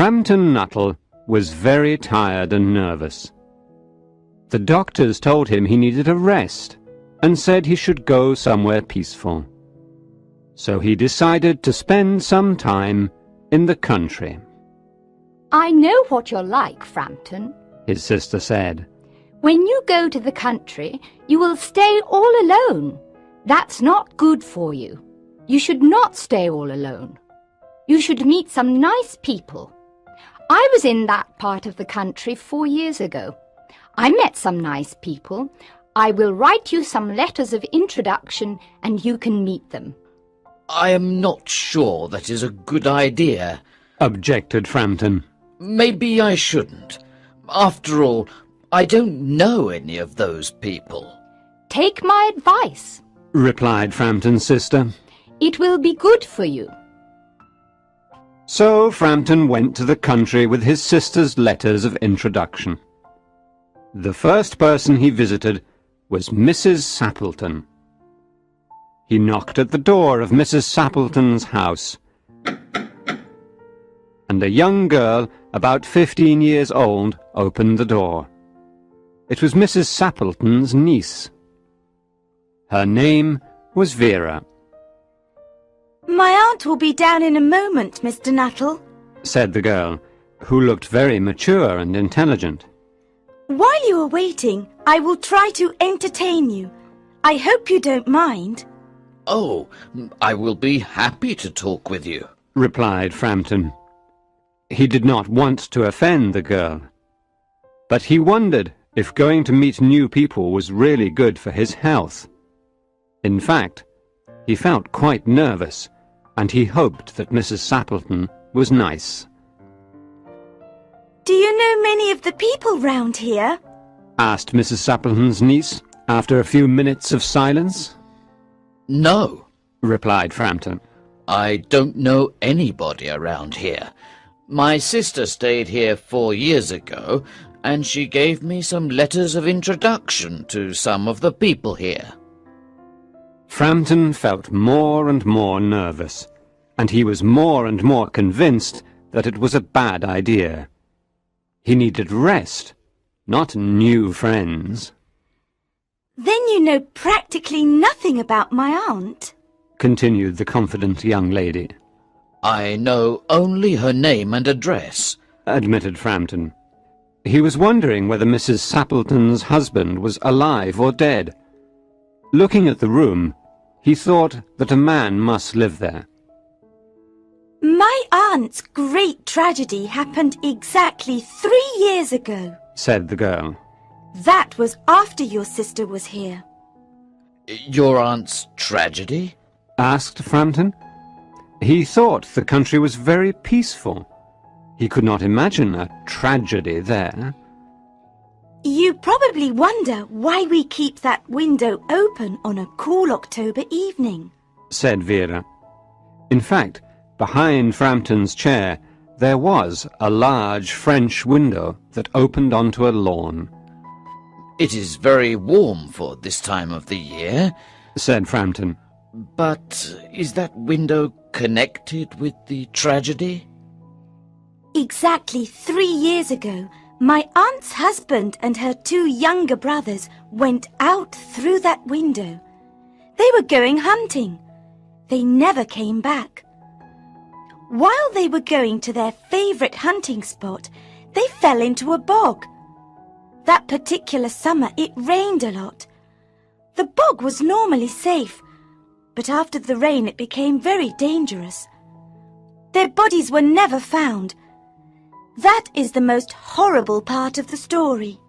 Frampton Nuttall was very tired and nervous. The doctors told him he needed a rest and said he should go somewhere peaceful. So he decided to spend some time in the country. "I know what you're like, Frampton," his sister said. "When you go to the country, you will stay all alone. That's not good for you. You should not stay all alone. You should meet some nice people. I was in that part of the country 4 years ago. I met some nice people. I will write you some letters of introduction and you can meet them." "I am not sure that is a good idea," objected Frampton. "Maybe I shouldn't. After all, I don't know any of those people." "Take my advice," replied Frampton's sister. "It will be good for you." So Frampton went to the country with his sister's letters of introduction. The first person he visited was Mrs. Sappleton. He knocked at the door of Mrs. Sappleton's house, and a young girl about 15 years old opened the door. It was Mrs. Sappleton's niece. Her name was Vera. "My aunt will be down in a moment, Mr. Nuttall," said the girl, who looked very mature and intelligent. "While you are waiting, I will try to entertain you. I hope you don't mind." "Oh, I will be happy to talk with you," replied Frampton. He did not want to offend the girl, but he wondered if going to meet new people was really good for his health. In fact, he felt quite nervous, and he hoped that Mrs. Sappleton was nice. "Do you know many of the people round here?" asked Mrs. Sappleton's niece, after a few minutes of silence. "No," replied Frampton. "I don't know anybody around here. My sister stayed here 4 years ago, and she gave me some letters of introduction to some of the people here." Frampton felt more and more nervous, and he was more and more convinced that it was a bad idea. He needed rest, not new friends. "Then you know practically nothing about my aunt," continued the confident young lady. "I know only her name and address," admitted Frampton. He was wondering whether Mrs. Sappleton's husband was alive or dead. Looking at the room, he thought that a man must live there. "My aunt's great tragedy happened exactly 3 years ago," said the girl. "That was after your sister was here." "Your aunt's tragedy?" asked Frampton. He thought the country was very peaceful. He could not imagine a tragedy there. "You probably wonder why we keep that window open on a cool October evening," said Vera. In fact, behind Frampton's chair there was a large French window that opened onto a lawn. "It is very warm for this time of the year," said Frampton. "But is that window connected with the tragedy?" "Exactly 3 years ago, my aunt's husband and her 2 younger brothers went out through that window. They were going hunting. They never came back. While they were going to their favourite hunting spot, they fell into a bog. That particular summer it rained a lot. The bog was normally safe, but after the rain it became very dangerous. Their bodies were never found. That is the most horrible part of the story."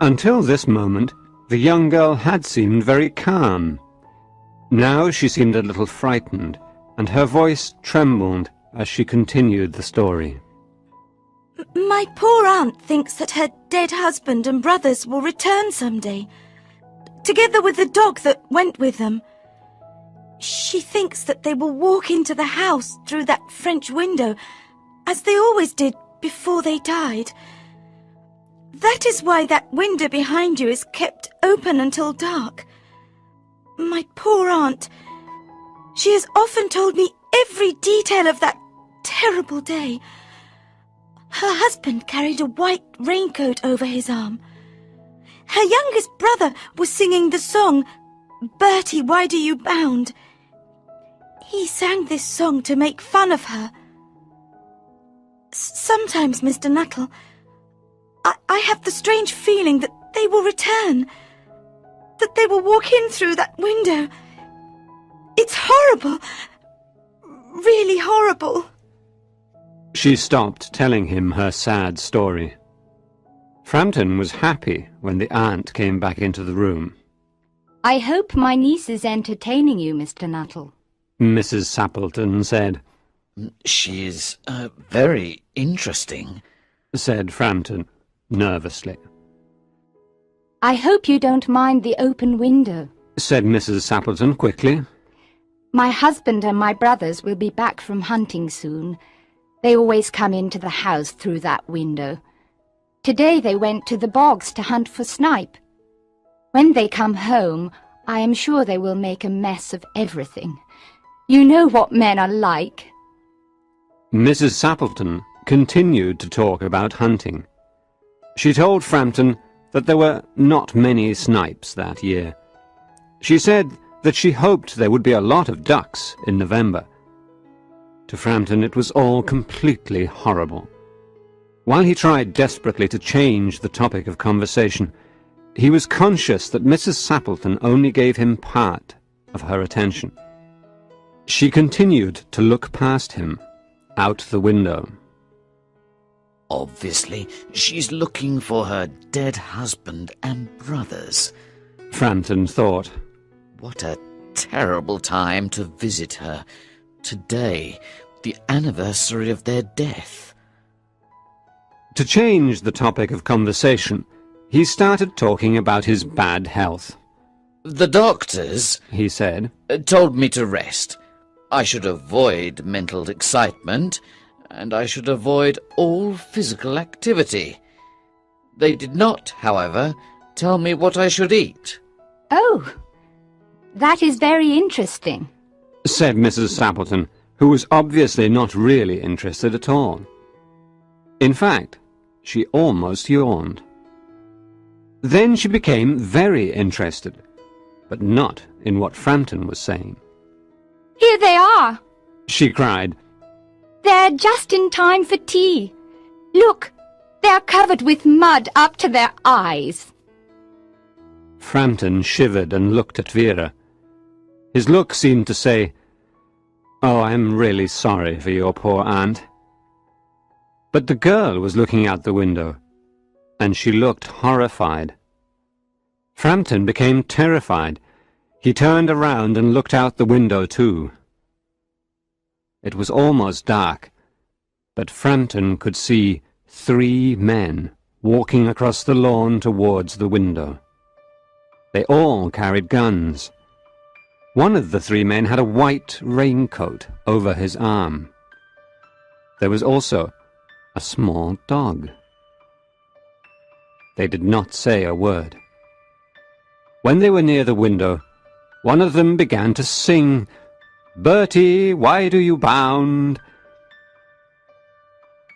Until this moment, the young girl had seemed very calm. Now she seemed a little frightened, and her voice trembled as she continued the story. "My poor aunt thinks that her dead husband and brothers will return someday, together with the dog that went with them. She thinks that they will walk into the house through that French window, as they always did before they died. That is why that window behind you is kept open until dark. My poor aunt, she has often told me every detail of that terrible day, Her husband carried a white raincoat over his arm. Her youngest brother was singing the song, "Bertie, why do you bound?" He sang this song to make fun of her. Sometimes, Mr. Nuttall, I have the strange feeling that they will return, that they will walk in through that window. It's horrible, really horrible. She stopped telling him her sad story. Frampton was happy when the aunt came back into the room. I hope my niece is entertaining you, Mr. Nuttall, Mrs. Sappleton said. She is very interesting, said Frampton nervously. I hope you don't mind the open window, said Mrs. Sappleton quickly. My husband and my brothers will be back from hunting soon. They always come into the house through that window. Today they went to the bogs to hunt for snipe. When they come home, I am sure they will make a mess of everything. You know what men are like. Mrs. Sappleton continued to talk about hunting. She told Frampton that there were not many snipes that year. She said that she hoped there would be a lot of ducks in November. To Frampton it was all completely horrible. While he tried desperately to change the topic of conversation, he was conscious that Mrs. Sappleton only gave him part of her attention. She continued to look past him, out the window. Obviously, she's looking for her dead husband and brothers. Frampton thought. What a terrible time to visit her. Today, the anniversary of their death. To change the topic of conversation, he started talking about his bad health. The doctors, he said, told me to rest. I should avoid mental excitement, and I should avoid all physical activity. They did not, however, tell me what I should eat. Oh, that is very interesting, said Mrs. Sappleton, who was obviously not really interested at all. In fact, she almost yawned. Then she became very interested, but not in what Frampton was saying. Here they are, she cried. They're just in time for tea. Look, they're covered with mud up to their eyes. Frampton shivered and looked at Vera. His look seemed to say, "Oh, I'm really sorry for your poor aunt." But the girl was looking out the window, and she looked horrified. Frampton became terrified. He turned around and looked out the window too. It was almost dark, but Frampton could see 3 men walking across the lawn towards the window. They all carried guns. One of the 3 men had a white raincoat over his arm. There was also a small dog. They did not say a word. When they were near the window, one of them began to sing, "Bertie, why do you bound?"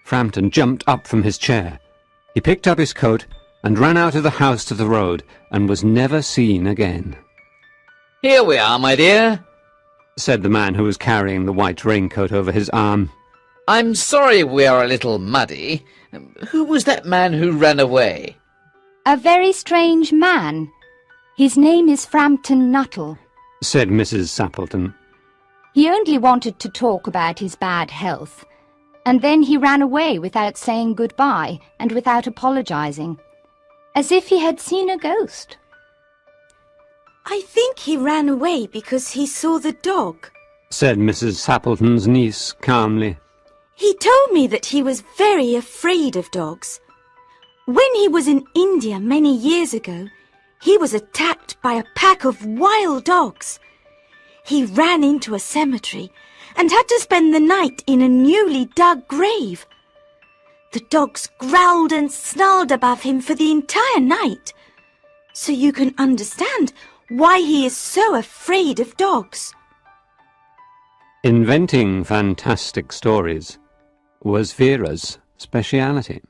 Frampton jumped up from his chair. He picked up his coat and ran out of the house to the road and was never seen again. "Here we are, my dear," said the man who was carrying the white raincoat over his arm. "I'm sorry we are a little muddy. Who was that man who ran away?" A very strange man. His name is Frampton Nuttall, said Mrs. Sappleton. He only wanted to talk about his bad health, and then he ran away without saying goodbye and without apologizing, as if he had seen a ghost. I think he ran away because he saw the dog, said Mrs. Sappleton's niece calmly. He told me that he was very afraid of dogs. When he was in India many years ago, he was attacked by a pack of wild dogs. He ran into a cemetery and had to spend the night in a newly dug grave. The dogs growled and snarled above him for the entire night. So you can understand why he is so afraid of dogs. Inventing fantastic stories was Vera's speciality.